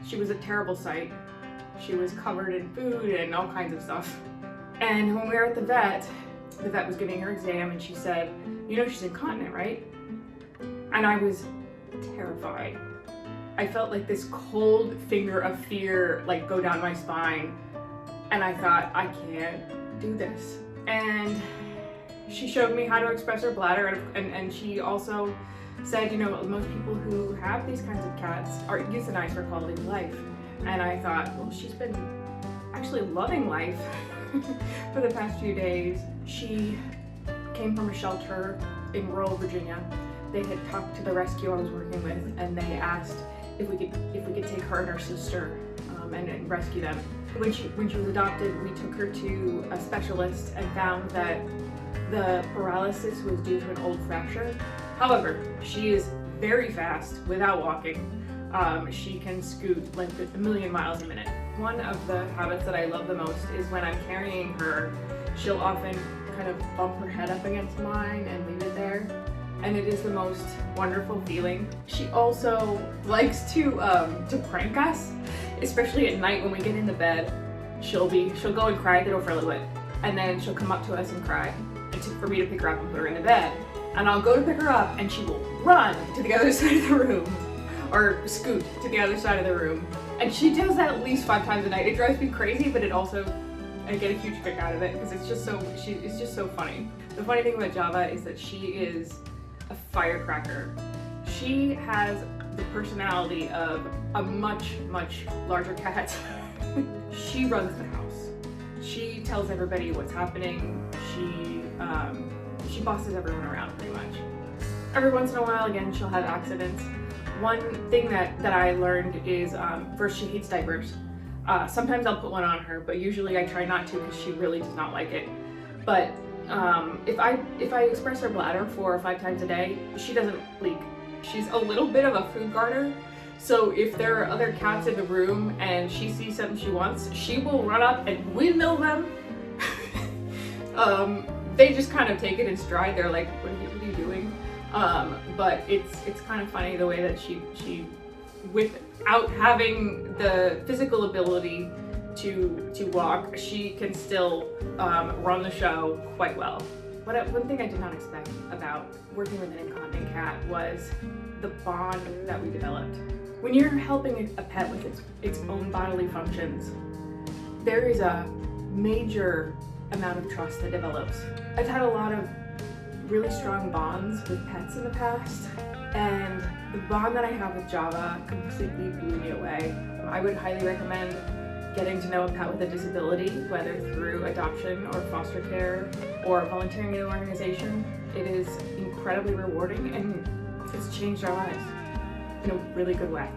She was a terrible sight. She was covered in food and all kinds of stuff. And when we were at the vet was giving her exam and she said, you know she's incontinent, right? And I was terrified. I felt like this cold finger of fear like go down my spine. And I thought, I can't do this. And she showed me how to express her bladder, and she also said, you know, most people who have these kinds of cats are euthanized for quality of life. And I thought, well, she's been actually loving life for the past few days. She came from a shelter in rural Virginia. They had talked to the rescue I was working with, and they asked if we could take her and her sister and rescue them. When she was adopted, we took her to a specialist and found that the paralysis was due to an old fracture. However, she is very fast without walking. She can scoot like a million miles a minute. One of the habits that I love the most is when I'm carrying her, she'll often kind of bump her head up against mine and leave it there. And it is the most wonderful feeling. She also likes to prank us, especially at night when we get into bed. She'll go and cry at the door for a little bit, and then she'll come up to us and cry, for me to pick her up and put her in the bed. And I'll go to pick her up, and she will run to the other side of the room, or scoot to the other side of the room. And she does that at least 5 times a night. It drives me crazy, but I get a huge kick out of it because it's just so funny. The funny thing about Java is that she is a firecracker. She has the personality of a much, much larger cat. She runs the house. She tells everybody what's happening. She bosses everyone around pretty much. Every once in a while, again, she'll have accidents. One thing that I learned is, first, she hates diapers. Sometimes I'll put one on her, but usually I try not to because she really does not like it. But if I express her bladder 4 or 5 times a day, she doesn't leak. She's a little bit of a food guarder, so if there are other cats in the room and she sees something she wants, she will run up and windmill them. They just kind of take it in stride. They're like, what are you doing? But it's kind of funny the way that she without having the physical ability to walk, she can still run the show quite well. One thing I did not expect about working with an incontinent cat was the bond that we developed. When you're helping a pet with its own bodily functions, there is a major amount of trust that develops. I've had a lot of really strong bonds with pets in the past, and the bond that I have with Java completely blew me away. I would highly recommend getting to know a pet with a disability, whether through adoption or foster care or volunteering in an organization. It is incredibly rewarding, and it's changed our lives in a really good way.